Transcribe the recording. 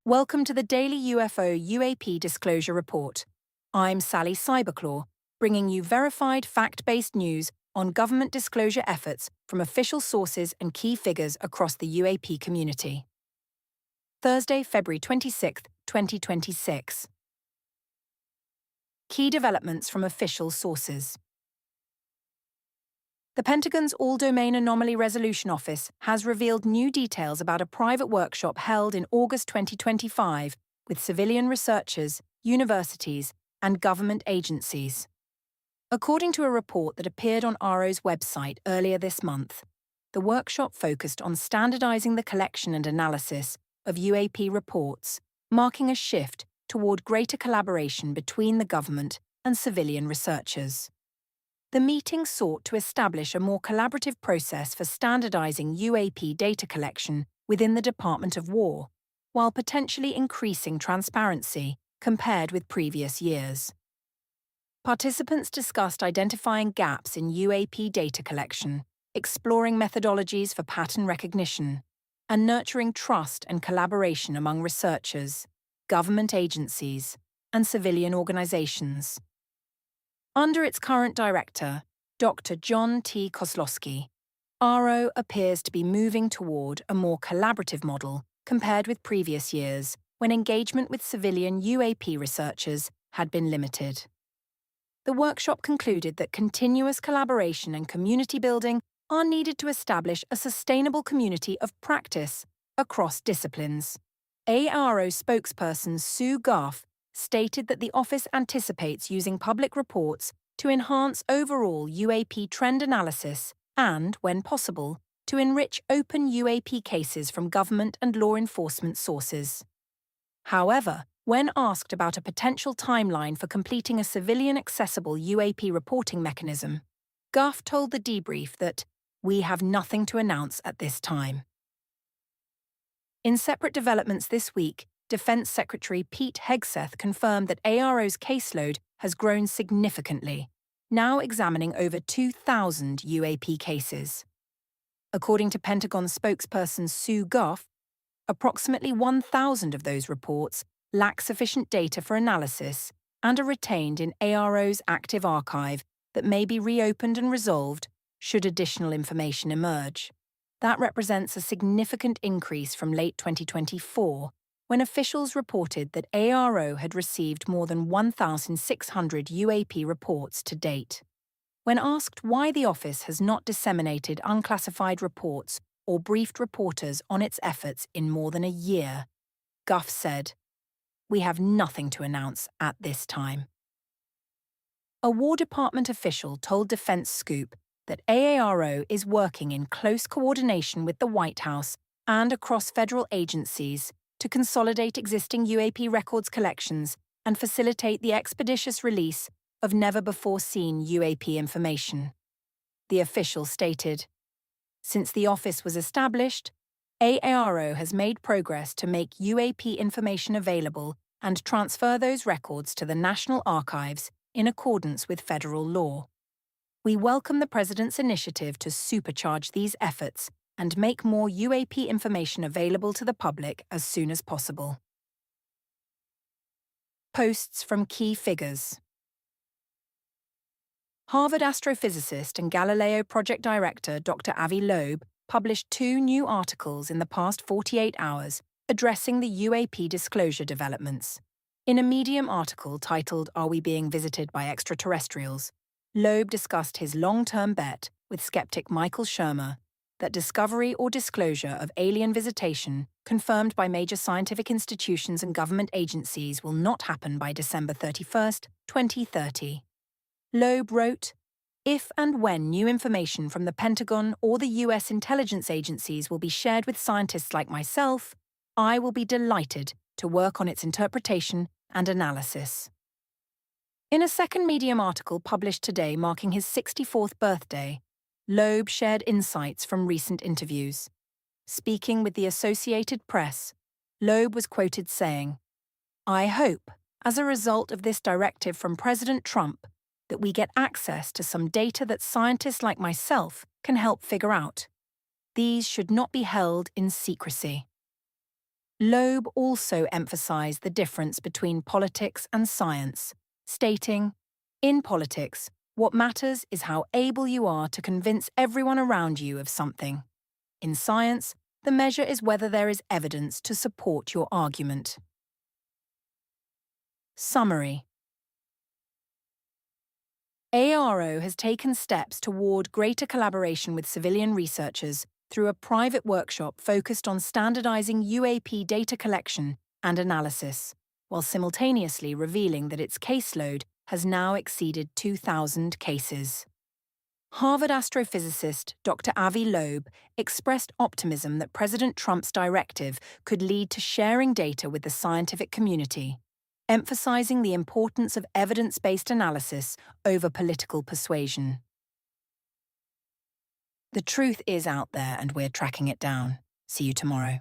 Welcome to the Daily UFO UAP Disclosure Report. I'm Sally Cyberclaw, bringing you verified fact-based news on government disclosure efforts from official sources and key figures across the UAP community. Thursday, February 26, 2026. Key developments from official sources. The Pentagon's All-Domain Anomaly Resolution Office has revealed new details about a private workshop held in August 2025 with civilian researchers, universities, and government agencies. According to a report that appeared on AARO's website earlier this month, the workshop focused on standardizing the collection and analysis of UAP reports, marking a shift toward greater collaboration between the government and civilian researchers. The meeting sought to establish a more collaborative process for standardizing UAP data collection within the Department of War, while potentially increasing transparency compared with previous years. Participants discussed identifying gaps in UAP data collection, exploring methodologies for pattern recognition, and nurturing trust and collaboration among researchers, government agencies, and civilian organizations. Under its current director, Dr. John T. Kozlowski, AARO appears to be moving toward a more collaborative model compared with previous years when engagement with civilian UAP researchers had been limited. The workshop concluded that continuous collaboration and community building are needed to establish a sustainable community of practice across disciplines. AARO spokesperson Sue Goff stated that the office anticipates using public reports to enhance overall UAP trend analysis and, when possible, to enrich open UAP cases from government and law enforcement sources. However, when asked about a potential timeline for completing a civilian-accessible UAP reporting mechanism, Goff told the Debrief that, "We have nothing to announce at this time." In separate developments this week, Defense Secretary Pete Hegseth confirmed that AARO's caseload has grown significantly, now examining over 2,000 UAP cases. According to Pentagon spokesperson Sue Goff, approximately 1,000 of those reports lack sufficient data for analysis and are retained in AARO's active archive that may be reopened and resolved should additional information emerge. That represents a significant increase from late 2024, when officials reported that AARO had received more than 1,600 UAP reports to date. When asked why the office has not disseminated unclassified reports or briefed reporters on its efforts in more than a year, Goff said, "We have nothing to announce at this time." A War Department official told DefenseScoop that AARO is working in close coordination with the White House and across federal agencies to consolidate existing UAP records collections and facilitate the expeditious release of never-before-seen UAP information. The official stated, "Since the office was established, AARO has made progress to make UAP information available and transfer those records to the National Archives in accordance with federal law. We welcome the President's initiative to supercharge these efforts and make more UAP information available to the public as soon as possible." Posts from key figures. Harvard astrophysicist and Galileo project director Dr. Avi Loeb published 2 new articles in the past 48 hours addressing the UAP disclosure developments. In a Medium article titled "Are We Being Visited by Extraterrestrials?", Loeb discussed his long-term bet with skeptic Michael Shermer that discovery or disclosure of alien visitation confirmed by major scientific institutions and government agencies will not happen by December 31, 2030. Loeb wrote, "If and when new information from the Pentagon or the US intelligence agencies will be shared with scientists like myself, I will be delighted to work on its interpretation and analysis." In a second Medium article published today marking his 64th birthday, Loeb shared insights from recent interviews. Speaking with the Associated Press, Loeb was quoted saying, "I hope, as a result of this directive from President Trump, that we get access to some data that scientists like myself can help figure out. These should not be held in secrecy." Loeb also emphasized the difference between politics and science, stating, "In politics, what matters is how able you are to convince everyone around you of something. In science, the measure is whether there is evidence to support your argument." Summary. AARO has taken steps toward greater collaboration with civilian researchers through a private workshop focused on standardizing UAP data collection and analysis, while simultaneously revealing that its caseload has now exceeded 2,000 cases. Harvard astrophysicist Dr. Avi Loeb expressed optimism that President Trump's directive could lead to sharing data with the scientific community, emphasizing the importance of evidence-based analysis over political persuasion. The truth is out there and we're tracking it down. See you tomorrow.